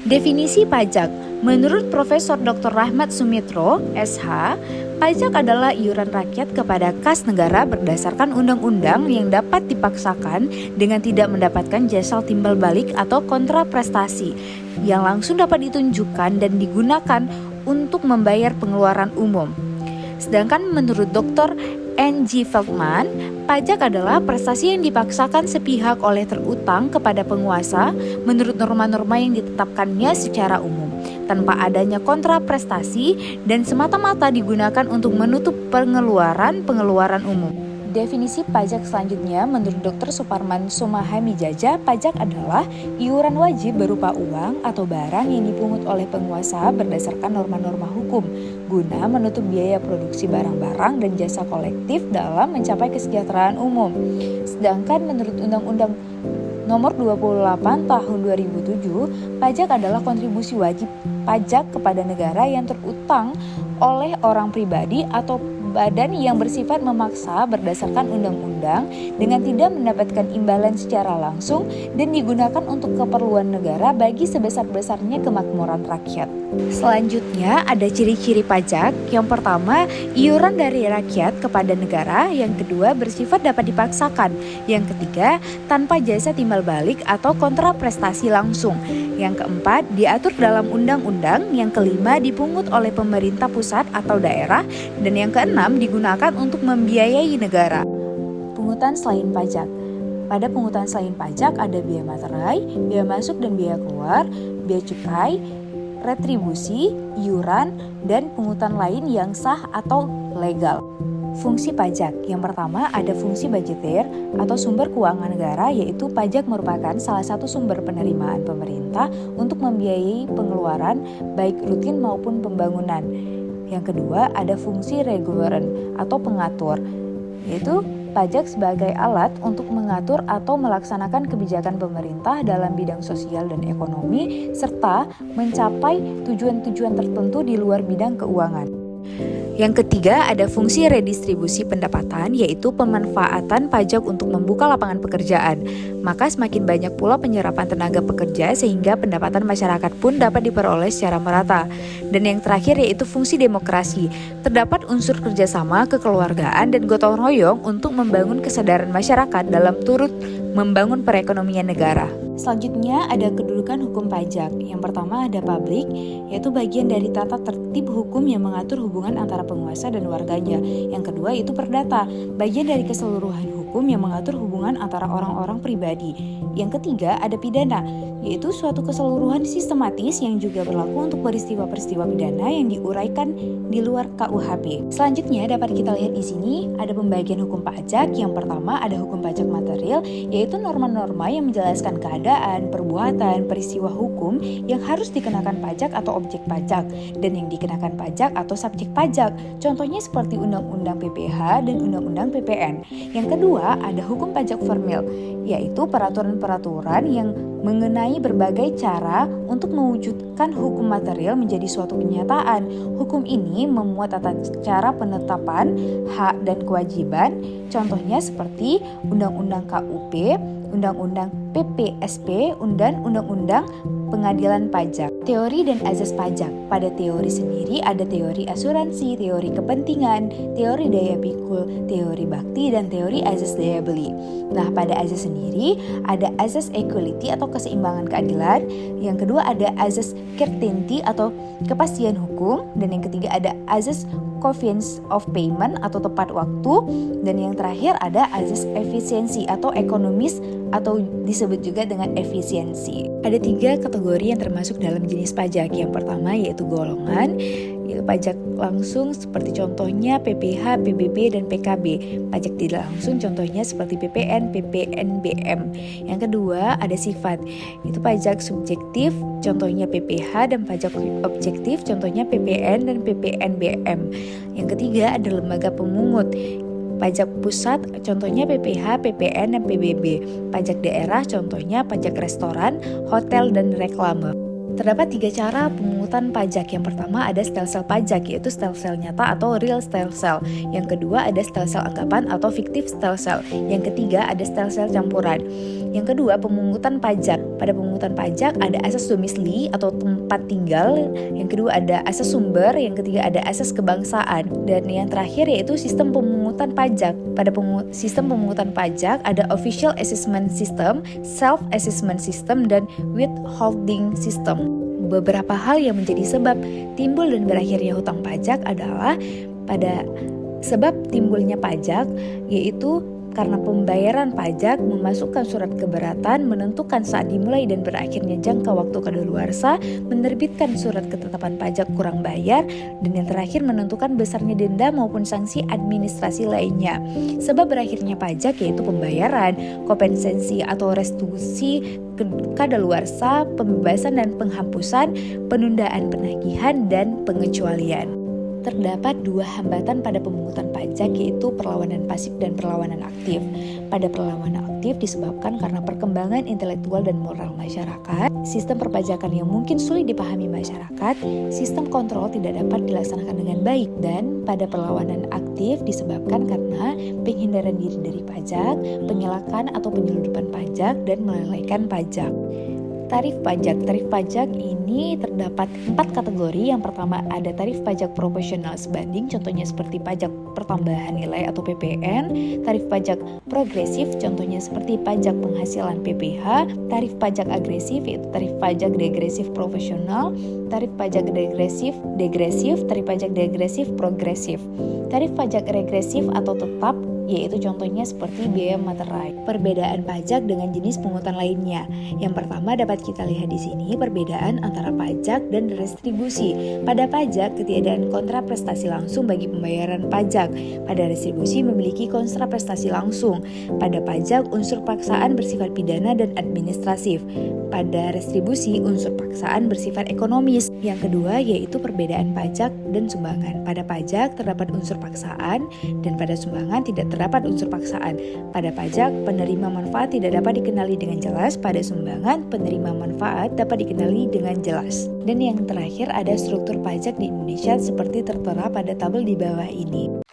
Definisi pajak. Menurut Profesor Dr. Rahmat Sumitro, SH, pajak adalah iuran rakyat kepada kas negara berdasarkan undang-undang yang dapat dipaksakan dengan tidak mendapatkan jasa timbal balik atau kontraprestasi, yang langsung dapat ditunjukkan dan digunakan untuk membayar pengeluaran umum. Sedangkan menurut Dr. N.G. Feldman, pajak adalah prestasi yang dipaksakan sepihak oleh terutang kepada penguasa menurut norma-norma yang ditetapkannya secara umum, tanpa adanya kontraprestasi dan semata-mata digunakan untuk menutup pengeluaran umum. Definisi pajak selanjutnya menurut Dr. Suparman Somahamijaja, pajak adalah iuran wajib berupa uang atau barang yang dipungut oleh penguasa berdasarkan norma-norma hukum guna menutup biaya produksi barang-barang dan jasa kolektif dalam mencapai kesejahteraan umum. Sedangkan menurut Undang-Undang Nomor 28 Tahun 2007, pajak adalah kontribusi wajib pajak kepada negara yang terutang oleh orang pribadi atau badan yang bersifat memaksa berdasarkan undang-undang dengan tidak mendapatkan imbalan secara langsung dan digunakan untuk keperluan negara bagi sebesar-besarnya kemakmuran rakyat. Selanjutnya ada ciri-ciri pajak. Yang pertama, iuran dari rakyat kepada negara. Yang kedua, bersifat dapat dipaksakan. Yang ketiga, tanpa jasa timbal balik atau kontraprestasi langsung. Yang keempat, diatur dalam undang-undang. Yang kelima, dipungut oleh pemerintah pusat atau daerah. Dan yang keenam, digunakan untuk membiayai negara. Pungutan selain pajak. Pada pungutan selain pajak ada biaya materai, biaya masuk dan biaya keluar, biaya cukai, retribusi, iuran, dan pungutan lain yang sah atau legal. Fungsi pajak. Yang pertama ada fungsi budgeter atau sumber keuangan negara, yaitu pajak merupakan salah satu sumber penerimaan pemerintah untuk membiayai pengeluaran baik rutin maupun pembangunan. Yang kedua ada fungsi reguleran atau pengatur, yaitu pajak sebagai alat untuk mengatur atau melaksanakan kebijakan pemerintah dalam bidang sosial dan ekonomi serta mencapai tujuan-tujuan tertentu di luar bidang keuangan. Yang ketiga ada fungsi redistribusi pendapatan, yaitu pemanfaatan pajak untuk membuka lapangan pekerjaan. Maka semakin banyak pula penyerapan tenaga pekerja sehingga pendapatan masyarakat pun dapat diperoleh secara merata. Dan yang terakhir yaitu fungsi demokrasi. Terdapat unsur kerjasama, kekeluargaan, dan gotong royong untuk membangun kesadaran masyarakat dalam turut membangun perekonomian negara. Selanjutnya ada kedudukan hukum pajak. Yang pertama ada publik, yaitu bagian dari tata tertib hukum yang mengatur hubungan antara penguasa dan warganya. Yang kedua itu perdata, bagian dari keseluruhan hukum yang mengatur hubungan antara orang-orang pribadi. Yang ketiga ada pidana, yaitu suatu keseluruhan sistematis yang juga berlaku untuk peristiwa-peristiwa pidana yang diuraikan di luar KUHP. Selanjutnya dapat kita lihat di sini ada pembagian hukum pajak. Yang pertama ada hukum pajak material, yaitu norma-norma yang menjelaskan keadaan, perbuatan, peristiwa hukum yang harus dikenakan pajak atau objek pajak dan yang dikenakan pajak atau subjek pajak. Contohnya seperti Undang-Undang PPH dan Undang-Undang PPN. Yang kedua ada hukum pajak formil, yaitu peraturan-peraturan yang mengenai berbagai cara untuk mewujudkan hukum material menjadi suatu kenyataan. Hukum ini memuat tata cara penetapan hak dan kewajiban, contohnya seperti Undang-Undang KUP, Undang-Undang PPSP, dan Undang-Undang Pengadilan Pajak. Teori dan azas pajak. Pada teori sendiri ada teori asuransi, teori kepentingan, teori daya pikul, teori bakti, dan teori azas daya beli. Nah, pada azas sendiri ada azas equality atau keseimbangan keadilan. Yang kedua ada azas certainty atau kepastian hukum, dan yang ketiga ada azas convenience of payment atau tepat waktu, dan yang terakhir ada azas efisiensi atau ekonomis atau disebut juga dengan efisiensi. Ada 3 kategori yang termasuk dalam jenis pajak. Yang pertama yaitu golongan, yaitu pajak langsung seperti contohnya PPH, PBB, dan PKB. Pajak tidak langsung contohnya seperti PPN, PPNBM. Yang kedua ada sifat, itu pajak subjektif contohnya PPH, dan pajak objektif contohnya PPN dan PPNBM. Yang ketiga ada lembaga pemungut, pajak pusat contohnya PPH, PPN, dan PBB. Pajak daerah contohnya pajak restoran, hotel, dan reklame. Terdapat 3 cara pemungutan pajak. Yang pertama ada stelsel pajak, yaitu stelsel nyata atau real stelsel. Yang kedua ada stelsel anggapan atau fiktif stelsel. Yang ketiga ada stelsel campuran. Yang kedua, pemungutan pajak. Pada pemungutan pajak ada asas domisili atau tempat tinggal, yang kedua ada asas sumber, yang ketiga ada asas kebangsaan, dan yang terakhir yaitu sistem pemungutan pajak. Pada sistem pemungutan pajak ada official assessment system, self assessment system, dan withholding system. Beberapa hal yang menjadi sebab timbul dan berakhirnya hutang pajak adalah pada sebab timbulnya pajak, yaitu karena pembayaran pajak, memasukkan surat keberatan, menentukan saat dimulai dan berakhirnya jangka waktu kadaluarsa, menerbitkan surat ketetapan pajak kurang bayar, dan yang terakhir menentukan besarnya denda maupun sanksi administrasi lainnya. Sebab berakhirnya pajak yaitu pembayaran, kompensasi atau restitusi kadaluarsa, pembebasan dan penghapusan, penundaan penagihan, dan pengecualian. Terdapat dua hambatan pada pemungutan pajak, yaitu perlawanan pasif dan perlawanan aktif. Pada perlawanan aktif disebabkan karena perkembangan intelektual dan moral masyarakat, sistem perpajakan yang mungkin sulit dipahami masyarakat, sistem kontrol tidak dapat dilaksanakan dengan baik, dan pada perlawanan aktif disebabkan karena penghindaran diri dari pajak, penyelakan atau penyeludupan pajak, dan melalaikan pajak. Tarif pajak. Tarif pajak ini terdapat 4 kategori. Yang pertama ada tarif pajak proporsional sebanding, contohnya seperti pajak pertambahan nilai atau PPN. Tarif pajak progresif, contohnya seperti pajak penghasilan PPH. Tarif pajak agresif, yaitu tarif pajak degresif proporsional. Tarif pajak degresif, tarif pajak degresif progresif. Tarif pajak regresif atau tetap, yaitu contohnya seperti biaya materai. Perbedaan pajak dengan jenis pungutan lainnya. Yang pertama dapat kita lihat di sini perbedaan antara pajak dan restribusi. Pada pajak, ketiadaan kontraprestasi langsung bagi pembayaran pajak. Pada restribusi memiliki kontraprestasi langsung. Pada pajak, unsur paksaan bersifat pidana dan administratif. Pada restribusi, unsur paksaan bersifat ekonomis. Yang kedua yaitu perbedaan pajak dan sumbangan. Pada pajak terdapat unsur paksaan, dan pada sumbangan tidak terdapat unsur paksaan. Pada pajak, penerima manfaat tidak dapat dikenali dengan jelas. Pada sumbangan, penerima manfaat dapat dikenali dengan jelas. Dan yang terakhir ada struktur pajak di Indonesia seperti tertera pada tabel di bawah ini.